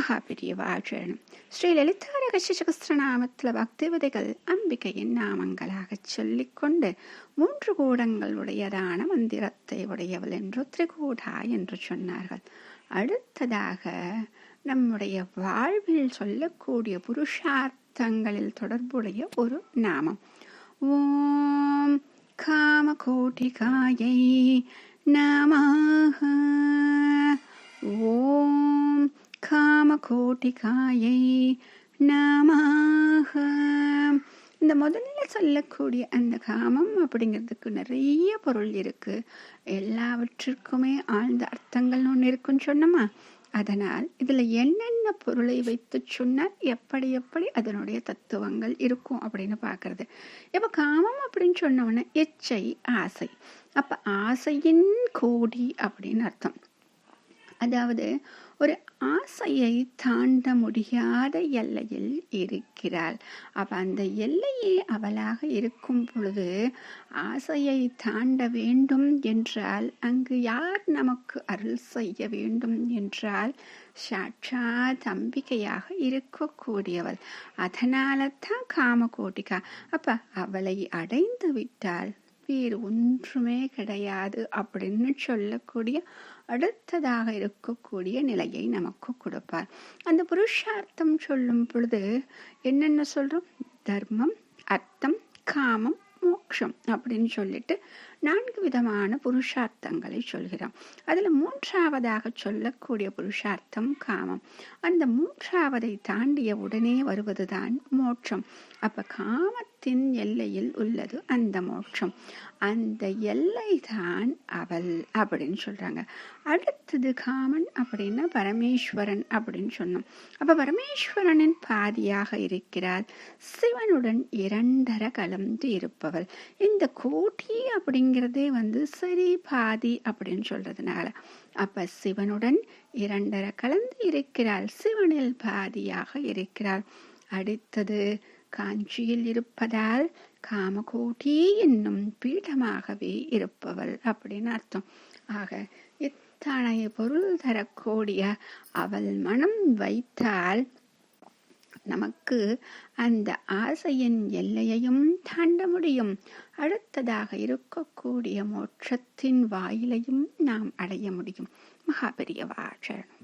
மகாபெரியவாழணும். ஸ்ரீ லலிதா ரகசிய சகஸ்திரநாமத்தில் பக்திவதைகள் அம்பிகையின் நாமங்களாகச் சொல்லிக்கொண்டு 3 கூடங்கள் உடையதான மந்திரத்தை உடையவள் என்று திரிகூடா என்று சொன்னார்கள். அடுத்ததாக நம்முடைய வாழ்வில் சொல்லக்கூடிய புருஷார்த்தங்களில் தொடர்புடைய ஒரு நாமம். ஓம் காமகோட்டிகாயை நமஹ. ஓம் காமகோட்டிகாயை நமஹ. இந்த முதல்ல சொல்லக்கூடிய அந்த காமம் அப்படிங்கிறதுக்கு நிறைய பொருள் இருக்கு. எல்லாவற்றிற்குமே ஆழ்ந்த அர்த்தங்கள் ஒன்று இருக்குன்னு சொன்னோமா. அதனால் இதுல என்னென்ன பொருளை வைத்து சொன்னால் எப்படி எப்படி அதனுடைய தத்துவங்கள் இருக்கும் அப்படின்னு பார்க்கறது. இப்ப காமம் அப்படின்னு சொன்னோன்னா எச்சை ஆசை. அப்ப ஆசையின் கோடி அப்படின்னு அர்த்தம். அதாவது ஒரு ஆசையை தாண்ட முடியாத எல்லையில் இருக்கிறாள். அப்ப அந்த எல்லையே அவளாக இருக்கும் பொழுது ஆசையை தாண்ட வேண்டும் என்றால் அங்கு யார் நமக்கு அருள் செய்ய வேண்டும் என்றால் சாட்சாத் அம்பிகையாக இருக்கக்கூடியவள். அதனால தான் காமகோட்டிகா. அப்ப அவளை அடைந்து விட்டால் வேறு ஒன்றுமே கிடையாது அப்படின்னு சொல்லக்கூடிய அடுத்ததாக இருக்கக்கூடிய நிலையை நமக்கு கொடுப்பார். அந்த புருஷார்த்தம் சொல்லும் பொழுது என்னென்ன சொல்றோம்? தர்மம், அர்த்தம், காமம், மோட்சம் அப்படின்னு சொல்லிட்டு 4 விதமான புருஷார்த்தங்களை சொல்கிறோம். அதுல 3ஆவதாக சொல்லக்கூடிய புருஷார்த்தம் காமம். அந்த 3ஆவதை தாண்டிய உடனே வருவதுதான் மோட்சம். அப்ப காமத்தின் எல்லையில் உள்ளது அந்த மோட்சம். அந்த எல்லை தான் அவள் அப்படின்னு சொல்றாங்க. அடுத்தது காமன் அப்படின்னா பரமேஸ்வரன் அப்படின்னு சொன்னோம். அப்ப பரமேஸ்வரனின் பாதியாக இருக்கிறார். சிவனுடன் 2 கலந்து இருப்பவள். இந்த கோட்டி அப்படிங்கிறதே சரி பாதி அப்படின்னு சொல்றதுனால அப்ப சிவனுடன் 2 கலந்து இருக்கிறாள். சிவனில் பாதியாக இருக்கிறாள். அடுத்தது காஞ்சியில் இருப்பதால் காமகோட்டி என்னும் பீடமாகவே இருப்பவள் அப்படின்னு அர்த்தம். ஆக இத்தனை பொருள் தரக்கூடிய அவள் மனம் வைத்தால் நமக்கு அந்த ஆசையின் எல்லையையும் தாண்ட முடியும். அடுத்ததாக இருக்கக்கூடிய மோட்சத்தின் வாயிலையும் நாம் அடைய முடியும். மகாபெரியவாழணும்.